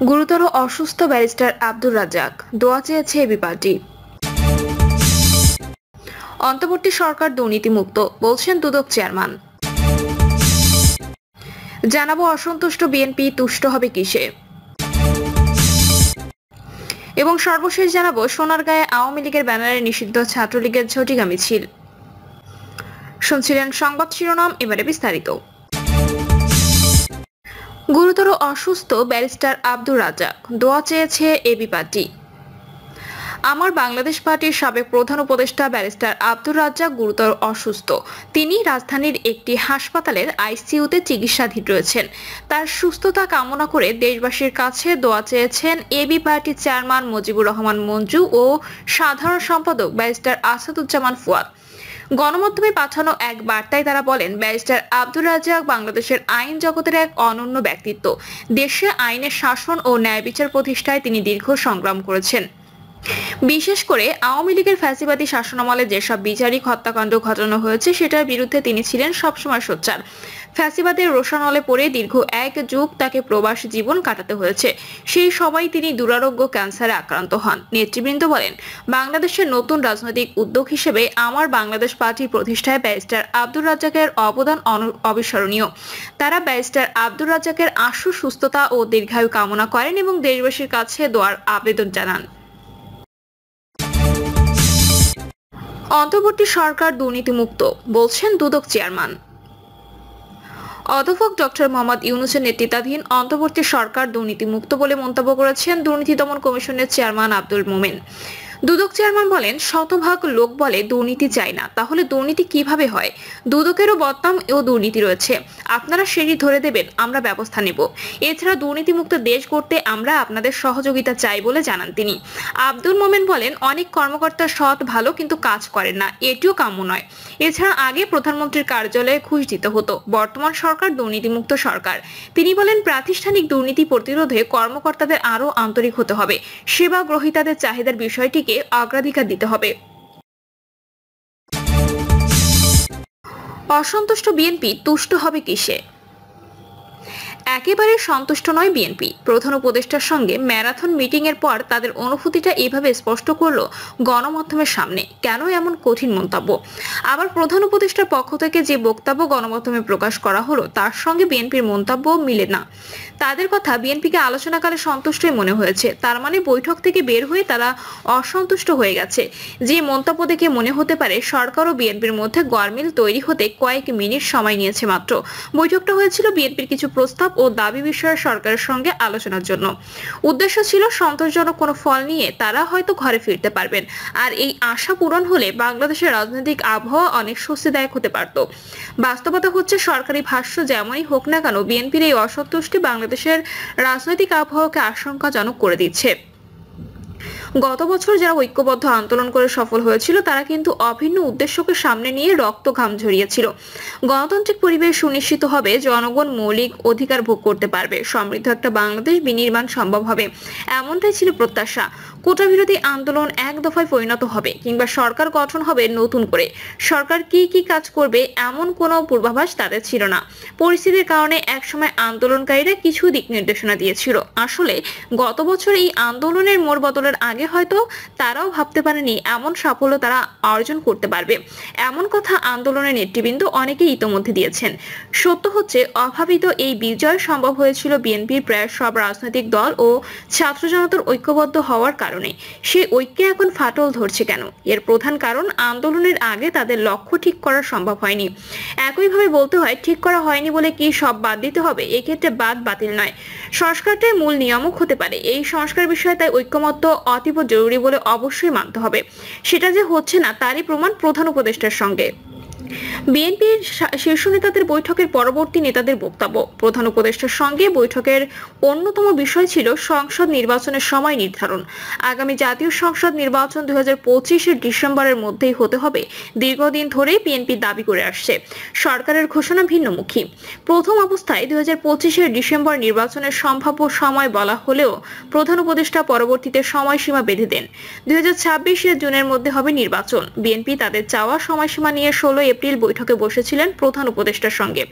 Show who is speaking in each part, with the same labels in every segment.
Speaker 1: গুরুতর অসুস্থ ব্যারিস্টার আব্দুর রাজ্জাক, দোয়া চেয়েছে এবি পার্টি। অন্তর্বর্তী সরকার দুর্নীতিমুক্ত বলছেন দুদক চেয়ারম্যান। জানাবো অসন্তুষ্ট বিএনপি তুষ্ট হবে কিসে, এবং সর্বশেষ জানাবো সোনারগাঁয়ে আওয়ামী লীগের ব্যানারে নিষিদ্ধ ছাত্রলীগের ঝটিকা মিছিল। শুনছিলেন সংবাদ শিরোনাম, এবারে বিস্তারিত। গুরুতর অসুস্থ ব্যারিস্টার আব্দুর রাজ্জাক, দোয়া চেয়েছে এবি পার্টি। আমার বাংলাদেশ পার্টির সাবেক প্রধান উপদেষ্টা ব্যারিস্টার আব্দুর রাজ্জাক গুরুতর অসুস্থ। তিনি রাজধানীর একটি হাসপাতালের আইসিইউতে চিকিৎসাধীন রয়েছেন। তার সুস্থতা কামনা করে দেশবাসীর কাছে দোয়া চেয়েছেন এবি পার্টির চেয়ারম্যান মুজিবুর রহমান মঞ্জু ও সাধারণ সম্পাদক ব্যারিস্টার আসাদুজ্জামান ফুয়াদ। গণমাধ্যমে পাঠানো এক বার্তায় তারা বলেন, ব্যারিস্টার আব্দুর রাজ্জাক বাংলাদেশের আইন জগতের এক অনন্য ব্যক্তিত্ব। দেশে আইনের শাসন ও ন্যায় বিচার প্রতিষ্ঠায় তিনি দীর্ঘ সংগ্রাম করেছেন। বিশেষ করে আওয়ামী লীগের ফ্যাসিবাদী শাসনামলে যেসব বিচারিক হত্যাকাণ্ড ঘটানো হয়েছে সেটার বিরুদ্ধে তিনি ছিলেন সবসময় সোচ্চার। ফ্যাসিবাদের রোষানলে পড়ে দীর্ঘ এক যুগ তাকে প্রবাসী জীবন কাটাতে হয়েছে। সেই সময় তিনি দুরারোগ্য ক্যান্সারে আক্রান্ত হন। নেতৃবৃন্দ বলেন, বাংলাদেশের নতুন রাজনৈতিক উদ্যোগ হিসেবে আমার বাংলাদেশ পার্টি প্রতিষ্ঠায় ব্যারিস্টার আব্দুর রাজ্জাকের অবদান অবিস্মরণীয়। তারা ব্যারিস্টার আব্দুর রাজ্জাকের আশু সুস্থতা ও দীর্ঘায়ু কামনা করেন এবং দেশবাসীর কাছে দোয়ার আবেদন জানান। অন্তর্বর্তী সরকার দুর্নীতিমুক্ত বলছেন দুদক চেয়ারম্যান। অধ্যাপক ডক্টর মোহাম্মদ ইউনূসের নেতৃত্বাধীন অন্তর্বর্তী সরকার দুর্নীতিমুক্ত বলে মন্তব্য করেছেন দুর্নীতি দমন কমিশনের চেয়ারম্যান আব্দুল মোমেন। দুদক চেয়ারম্যান বলেন, শতভাগ লোক বলে দুর্নীতি চাই না, তাহলে দুর্নীতি কিভাবে হয়? দুদকেরও বদনাম ও দুর্নীতি রয়েছে, আপনারা সেটি ধরে দেবেন, আমরা ব্যবস্থা নেব। এছাড়া দুর্নীতিমুক্ত দেশ গড়তে আমরা আপনাদের সহযোগিতা চাই বলে জানান তিনি। আব্দুল মোমেন বলেন, অনেক কর্মকর্তা সৎ ভালো কিন্তু কাজ করেন না, এটিও কাম্য নয়। এছাড়া আগে প্রধানমন্ত্রীর কার্যালয়ে ঘুষ দিতে হতো, বর্তমান সরকার দুর্নীতিমুক্ত সরকার। তিনি বলেন, প্রাতিষ্ঠানিক দুর্নীতি প্রতিরোধে কর্মকর্তাদের আরও আন্তরিক হতে হবে, সেবা গ্রহীতাদের চাহিদার বিষয়টি অগ্রাধিকার দিতে হবে। অসন্তুষ্ট বিএনপি তুষ্ট হবে কিসে? একেবারে সন্তুষ্ট নয় বিএনপি। প্রধান উপদেষ্টার সঙ্গে ম্যারাথন মিটিং এর পর তাদের অনুভূতিটা এভাবে স্পষ্ট করলো গণমাধ্যমের সামনে। কেন এমন কঠিন মন্তব্য? আবার প্রধান উপদেষ্টার পক্ষ থেকে যে বক্তব্য গণমাধ্যমে প্রকাশ করা হলো তার সঙ্গে বিএনপির মন্তব্য মিলে না। তাদের কথা বিএনপিকে আলোচনাকালে সন্তুষ্টই মনে হয়েছে, তার মানে বৈঠক থেকে বের হয়ে তারা অসন্তুষ্ট হয়ে গেছে। যে মন্তব্য দেখে মনে হতে পারে সরকার ও বিএনপির মধ্যে গরমিল তৈরি হতে কয়েক মিনিট সময় নিয়েছে মাত্র। বৈঠকটা হয়েছিল বিএনপির কিছু প্রস্তাব ও দাবি বিষয়ে সরকারের সঙ্গে আলোচনার জন্য। উদ্দেশ্য ছিল সন্তোষজনক কোনো ফল নিয়ে তারা হয়তো ঘরে ফিরতে পারবেন, আর এই আশা পূরণ হলে বাংলাদেশের রাজনৈতিক আবহাওয়া অনেক স্বস্তিদায়ক হতে পারত। বাস্তবতা হচ্ছে, সরকারি ভাষ্য যেমনই হোক না কেন, বিএনপির এই অসন্তুষ্টি বাংলাদেশের রাজনৈতিক আবহাওয়াকে আশঙ্কাজনক করে দিচ্ছে। গত বছর যারা ঐক্যবদ্ধ আন্দোলন করে সফল হয়েছিল তারা কিন্তু অভিন্ন উদ্দেশ্যকে সামনে নিয়ে রক্ত ঘাম ঝরিয়েছিল। গণতান্ত্রিক পরিবেশ সুনিশ্চিত হবে, জনগণ মৌলিক অধিকার ভোগ করতে পারবে, সমৃদ্ধ একটা বাংলাদেশ বিনির্মাণ সম্ভব হবে, এমনটাই ছিল প্রত্যাশা। কোটা বিরোধী আন্দোলন এক দফায় পরিণত হবে কিংবা সরকার গঠন হবে নতুন করে। সরকার কি কি কাজ করবে এমন কোনো পূর্বাভাস তাদের ছিল না। পরিস্থিতির কারণে একসময় আন্দোলনকারীরা কিছু দিক নির্দেশনা দিয়েছিল। আসলে গত বছর এই আন্দোলনের মোড় বদলের আগে হয়তো তারাও ভাবতে পারেনি এমন সাফল্য তারা অর্জন করতে পারবে। এমন কথা আন্দোলনের নেতৃবৃন্দ অনেকেই ইতোমধ্যে দিয়েছেন। সত্য হচ্ছে, অভাবিত এই বিজয় সম্ভব হয়েছিল বিএনপির প্রায় সব রাজনৈতিক দল ও ছাত্র জনতার ঐক্যবদ্ধ হওয়ার কারণে। সেই ঐক্যে এখন ফাটল ধরছে কেন? এর প্রধান কারণ, আন্দোলনের আগে তাদের লক্ষ্য ঠিক করা সম্ভব হয়নি। একইভাবে বলতে হয়, ঠিক করা হয়নি বলে কি সব বাদ দিতে হবে? এক্ষেত্রে বাদ বাতিল নয়, সংস্কারটাই মূল নিয়ামক হতে পারে। এই সংস্কার বিষয়ে তাই ঐক্যমত্য অতীব জরুরি বলে অবশ্যই মানতে হবে। সেটা যে হচ্ছে না তারই প্রমাণ প্রধান উপদেষ্টার সঙ্গে বিএনপির শীর্ষ নেতাদের বৈঠকের পরবর্তী নেতাদের বক্তব্য। প্রধান উপদেষ্টার সঙ্গে বৈঠকের অন্যতম বিষয় ছিল সংসদ নির্বাচনের সময় নির্ধারণ। আগামী জাতীয় সংসদ নির্বাচন 2025-এর ডিসেম্বরের মধ্যেই হতে হবে, দীর্ঘদিন ধরেই বিএনপি দাবি করে আসছে। সরকারের ঘোষণা ভিন্নমুখী। প্রথম অবস্থায় 2025-এর ডিসেম্বর নির্বাচনের সম্ভাব্য সময় বলা হলেও প্রধান উপদেষ্টা পরবর্তীতে সময়সীমা বেঁধে দেন। 2026-এর জুনের মধ্যে হবে নির্বাচন। বিএনপি তাদের চাওয়া সময়সীমা নিয়ে 16 এপ্রিল বৈঠকে বসেছিলেন প্রধান উপদেষ্টার সঙ্গে।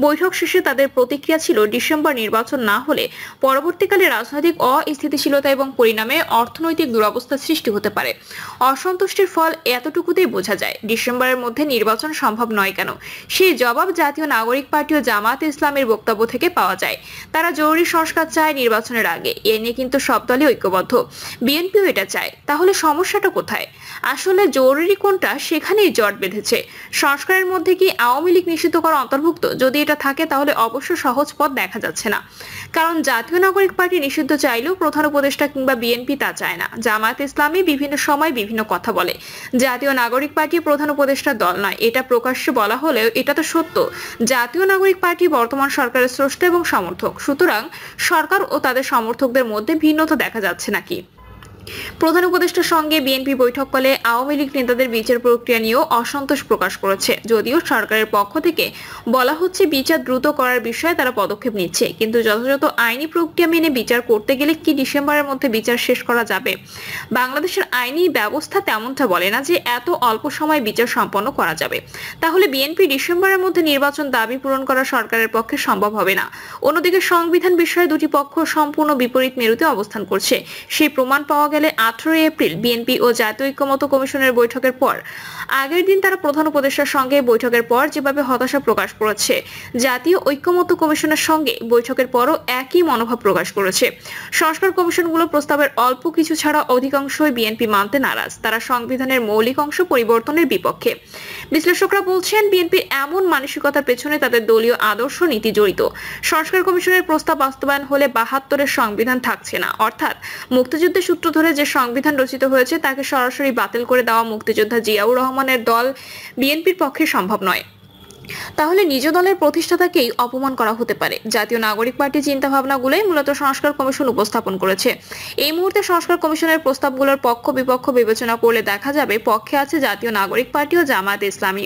Speaker 1: বৈঠক শেষে তাদের প্রতিক্রিয়া ছিল, ডিসেম্বর নির্বাচন না হলে পরবর্তীকালে রাজনৈতিক অস্থিতিশীলতা এবং পরিণামে অর্থনৈতিক দুরবস্থা সৃষ্টি হতে পারে। অসন্তুষ্টির ফল এতটুকুতেই বোঝা যায়। ডিসেম্বরের মধ্যে নির্বাচন সম্ভব নয় কেন, সেই জবাব জাতীয় নাগরিক পার্টি ও জামায়াতে ইসলামের বক্তব্য থেকে পাওয়া যায়। তারা জরুরি সংস্কার চায় নির্বাচনের আগে, এ নিয়ে কিন্তু সব দলই ঐক্যবদ্ধ। বিএনপিও এটা চায়। তাহলে সমস্যাটা কোথায়? আসলে জরুরি কোনটা সেখানেই জট বেঁধেছে। সংস্কারের মধ্যে কি আওয়ামী লীগ নিষিদ্ধ করা অন্তর্ভুক্ত? যদি এটা থাকে তাহলে অবশ্য সহজ পথ দেখা যাচ্ছে না, কারণ জাতীয় নাগরিক পার্টি নিষিদ্ধ চাইলেও প্রধান উপদেষ্টা কিংবা বিএনপি তা চায় না। জামায়াতে ইসলামী বিভিন্ন সময় বিভিন্ন কথা বলে। জাতীয় নাগরিক পার্টি প্রধান উপদেষ্টার দল নয়, এটা প্রকাশ্যে বলা হলেও এটা তো সত্য। জাতীয় নাগরিক পার্টি বর্তমান সরকারের স্রষ্টা এবং সমর্থক, সুতরাং সরকার ও তাদের সমর্থকদের মধ্যে ভিন্নতা দেখা যাচ্ছে নাকি? প্রধান উপদেষ্টার সঙ্গে বিএনপি বৈঠক করলে আওয়ামী লীগ নেতাদের বিচার প্রক্রিয়া নিয়েও অসন্তোষ প্রকাশ করেছে। যদিও সরকারের পক্ষ থেকে বলা হচ্ছে বিচার দ্রুত করার বিষয়ে তারা পদক্ষেপ নিচ্ছে, কিন্তু যথাযথ আইনি প্রক্রিয়া মেনে বিচার করতে গেলে কি ডিসেম্বরের মধ্যে বিচার শেষ করা যাবে? বাংলাদেশের আইনি ব্যবস্থা তেমনটা বলে না যে এত অল্প সময়ে বিচার সম্পন্ন করা যাবে। তাহলে বিএনপি ডিসেম্বরের মধ্যে নির্বাচন দাবি পূরণ করা সরকারের পক্ষে সম্ভব হবে না। অন্যদিকে সংবিধান বিষয়ে দুটি পক্ষ সম্পূর্ণ বিপরীত মেরুতে অবস্থান করছে। সেই প্রমাণ পাওয়া গেলে 18 এপ্রিল বিএনপি ও জাতীয় ঐক্যমত্য কমিশনের বৈঠকের পর আগের দিন তারা প্রধান উপদেষ্টার সঙ্গে বৈঠকের পর যেভাবে হতাশা প্রকাশ করেছে, জাতীয় ঐক্যমত্য কমিশনের সঙ্গে বৈঠকের পরও একই মনোভাব প্রকাশ করেছে। সংস্কার কমিশনগুলো প্রস্তাবের অল্প কিছু ছাড়া অধিকাংশই বিএনপি মানতে নারাজ। তারা সংবিধানের মৌলিক অংশ পরিবর্তনের বিপক্ষে। বিশ্লেষকরা বলছেন, বিএনপির এমন মানসিকতার পেছনে তাদের দলীয় আদর্শ নীতি জড়িত। সংস্কার কমিশনের প্রস্তাব বাস্তবায়ন হলে 72-এর সংবিধান থাকছে না, অর্থাৎ মুক্তিযুদ্ধের সূত্র ধরে যে সংবিধান রচিত হয়েছে তাকে সরাসরি বাতিল করে দেওয়া মুক্তিযোদ্ধা জিয়াউর রহমানের দল বিএনপির পক্ষে সম্ভব নয়। তাহলে নিজ দলের প্রতিষ্ঠাতাকেই অপমান করা হতে পারে। জাতীয় নাগরিক পার্টি চিন্তা ভাবনাগুলোই মূলত সংস্কার কমিশন উপস্থাপন করেছে। এই মুহূর্তে সংস্কার কমিশনের প্রস্তাবগুলোর পক্ষ বিপক্ষ বিবেচনা করলে দেখা যাবে পক্ষে আছে জাতীয় নাগরিক পার্টি ও জামায়াতে ইসলামী।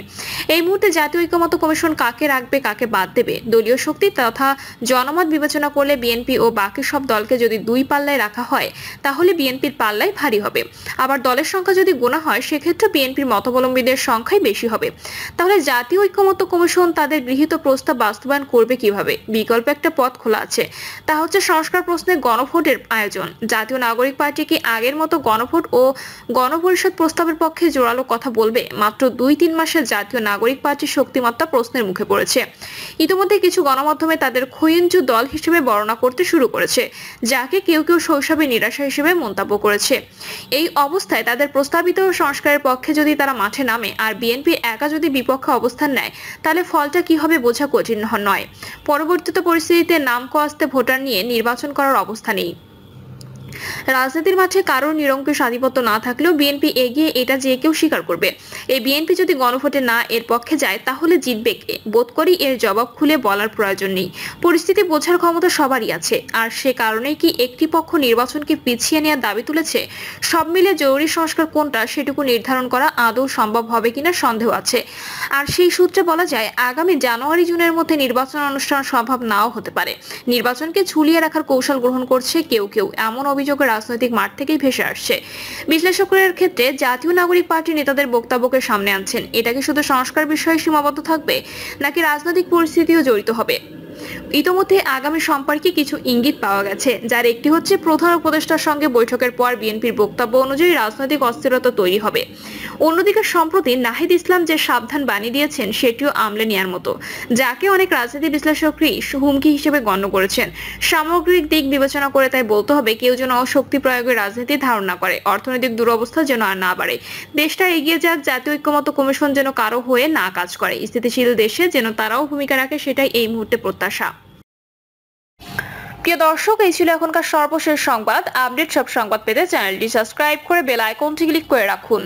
Speaker 1: এই মুহূর্তে জাতীয় ঐক্যমত্য কমিশন কাকে রাখবে কাকে বাদ দেবে, দলীয় শক্তি তথা জনমত বিবেচনা করলে বিএনপি ও বাকি সব দলকে যদি দুই পাল্লায় রাখা হয় তাহলে বিএনপির পাল্লায় ভারী হবে। আবার দলের সংখ্যা যদি গোনা হয় সেক্ষেত্রে বিএনপির মতাবলম্বীদের সংখ্যাই বেশি হবে। তাহলে জাতীয় ঐক্যমত্য কমিশন তাদের গৃহীত প্রস্তাব বাস্তবায়ন করবে কিভাবে? বিকল্প একটা পথ খোলা আছে, তা হচ্ছে সংস্কার প্রশ্নে গণভোটের আয়োজন। জাতীয় নাগরিক পার্টি কি আগের মতো গণভোট ও গণপরিষদ প্রস্তাবের পক্ষে জোরালো কথা বলবে? মাত্র 2-3 মাসে জাতীয় নাগরিক পার্টির শক্তিমত্তা প্রশ্নের মুখে পড়েছে। ইতিমধ্যে কিছু গণমাধ্যমে তাদের ক্ষয়িঞ্জু দল হিসেবে বর্ণনা করতে শুরু করেছে, যাকে কেউ কেউ শৈশবে নিরাশা হিসেবে মন্তব্য করেছে। এই অবস্থায় তাদের প্রস্তাবিত সংস্কারের পক্ষে যদি তারা মাঠে নামে আর বিএনপি একা যদি বিপক্ষে অবস্থান নেয় তাহলে ফলটা কি হবে বোঝা কঠিন নয়। পরবর্তীতে পরিস্থিতিতে নাম কাস্তে ভোটার নিয়ে নির্বাচন করার অবস্থা নেই। রাজনীতির মাঠে কারোর নিরঙ্কুশ আধিপত্য না থাকলেও বিএনপি এগিয়ে, এটা যে কেউ স্বীকার করবে। এই বিএনপি যদি গণভোটে না এর পক্ষে যায় তাহলে জিতবে কে? বোধ করি এর জবাব খুলে বলার প্রয়োজন নেই। পরিস্থিতি বোঝার ক্ষমতা সবারই আছে, আর সে কারণেই কি একটি পক্ষ নির্বাচনকে পিছিয়ে নেওয়ার দাবি তুলেছে? সব মিলে জরুরি সংস্কার কোনটা সেটুকু নির্ধারণ করা আদৌ সম্ভব হবে কিনা সন্দেহ আছে। আর সেই সূত্রে বলা যায় আগামী জানুয়ারি-জুনের মধ্যে নির্বাচন অনুষ্ঠান সম্ভব নাও হতে পারে। নির্বাচনকে ঝুলিয়ে রাখার কৌশল গ্রহণ করছে কেউ কেউ, এমন অভিযোগ রাজনৈতিক মাঠ থেকেই ভেসে আসছে। বিশ্লেষকদের ক্ষেত্রে জাতীয় নাগরিক পার্টি নেতাদের বক্তব্যকে সামনে আনছেন। এটা কি শুধু সংস্কার বিষয়ে সীমাবদ্ধ থাকবে নাকি রাজনৈতিক পরিস্থিতিও জড়িত হবে? ইতোমধ্যে আগামী সম্পর্কে কিছু ইঙ্গিত পাওয়া গেছে, যার একটি হচ্ছে প্রধান উপদেষ্টার সঙ্গে বৈঠকের পর বিএনপির বক্তব্য অনুযায়ী রাজনৈতিক অস্থিরতা তৈরি হবে। অন্যদিকে সম্প্রতি নাহিদ ইসলাম যে সাবধান বাণী দিয়েছেন সেটিও আমলে নেওয়ার মতো, যাকে অনেক রাজনীতি বিশ্লেষকই হুমকি হিসেবে গণ্য করেছেন। সামগ্রিক দিক বিবেচনা করে তাই বলতে হবে কেউ যেন শক্তি প্রয়োগের রাজনীতি ধারণা করে, অর্থনৈতিক দুরবস্থা যেন আর না বাড়ে, দেশটা এগিয়ে যাক, জাতীয় ঐক্যমত্য কমিশন যেন কারো হয়ে না কাজ করে, স্থিতিশীল দেশে যেন তারাও ভূমিকা রাখে, সেটাই এই মুহূর্তে প্রত্যাশা। প্রিয় দর্শক, এই ছিল এখনকার সর্বশেষ সংবাদ। আপডেট সব সংবাদ পেতে চ্যানেলটি সাবস্ক্রাইব করে বেল আইকনটি ক্লিক করে রাখুন।